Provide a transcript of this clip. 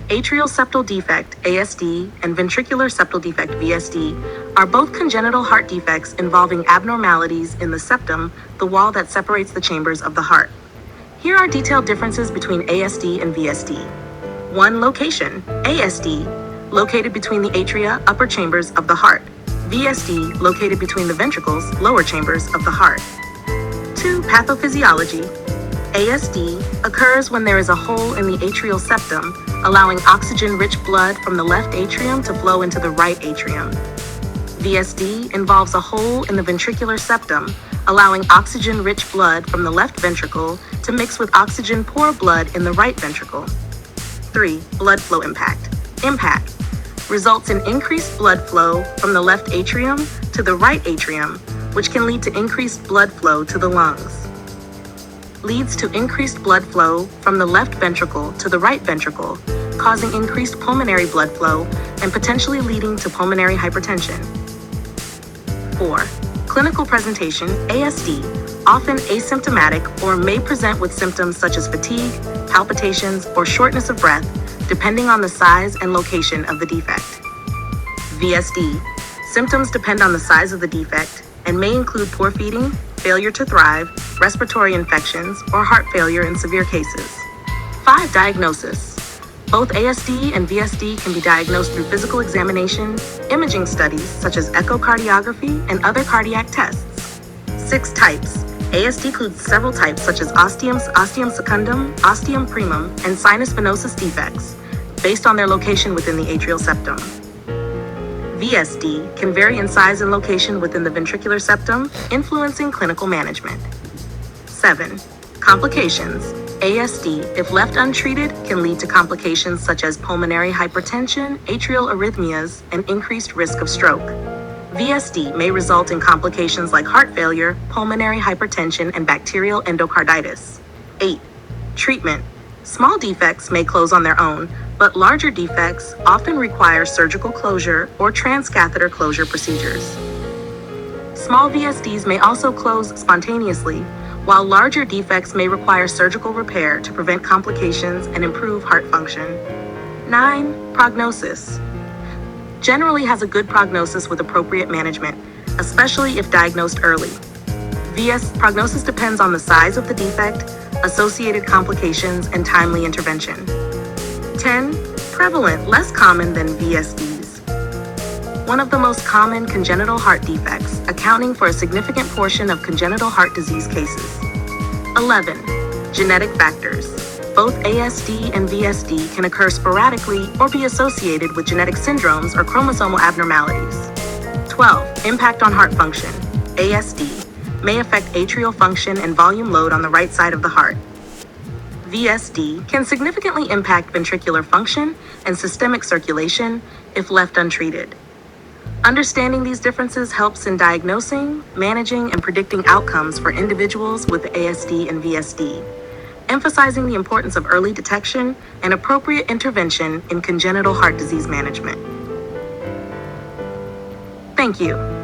Atrial Septal Defect, ASD, and Ventricular Septal Defect, VSD, are both congenital heart defects involving abnormalities in the septum, the wall that separates the chambers of the heart. Here are detailed differences between ASD and VSD. 1. Location. ASD, located between the atria, upper chambers of the heart. VSD, located between the ventricles, lower chambers of the heart. 2. Pathophysiology. ASD occurs when there is a hole in the atrial septum, allowing oxygen-rich blood from the left atrium to flow into the right atrium. VSD involves a hole in the ventricular septum, allowing oxygen-rich blood from the left ventricle to mix with oxygen-poor blood in the right ventricle. 3. Blood flow impact. Impact results in increased blood flow from the left atrium to the right atrium, which can lead to increased blood flow to the lungs. Leads to increased blood flow from the left ventricle to the right ventricle, causing increased pulmonary blood flow and potentially leading to pulmonary hypertension. 4. Clinical presentation. ASD, often asymptomatic or may present with symptoms such as fatigue, palpitations, or shortness of breath, depending on the size and location of the defect. VSD, symptoms depend on the size of the defect and may include poor feeding, failure to thrive, respiratory infections, or heart failure in severe cases. 5. Diagnosis. Both ASD and VSD can be diagnosed through physical examination, imaging studies such as echocardiography, and other cardiac tests. 6. Types. ASD includes several types such as ostium secundum, ostium primum, and sinus venosus defects, based on their location within the atrial septum. VSD can vary in size and location within the ventricular septum, influencing clinical management. 7. Complications. ASD, if left untreated, can lead to complications such as pulmonary hypertension, atrial arrhythmias, and increased risk of stroke. VSD may result in complications like heart failure, pulmonary hypertension, and bacterial endocarditis. 8. Treatment. Small defects may close on their own, but larger defects often require surgical closure or transcatheter closure procedures. Small VSDs may also close spontaneously, while larger defects may require surgical repair to prevent complications and improve heart function. 9. Prognosis. Generally has a good prognosis with appropriate management, especially if diagnosed early. Prognosis depends on the size of the defect, associated complications, and timely intervention. 10. Prevalent, less common than VSDs. One of the most common congenital heart defects, accounting for a significant portion of congenital heart disease cases. 11. Genetic factors. Both ASD and VSD can occur sporadically or be associated with genetic syndromes or chromosomal abnormalities. 12. Impact on heart function. ASD may affect atrial function and volume load on the right side of the heart. VSD can significantly impact ventricular function and systemic circulation if left untreated. Understanding these differences helps in diagnosing, managing, and predicting outcomes for individuals with ASD and VSD, emphasizing the importance of early detection and appropriate intervention in congenital heart disease management. Thank you.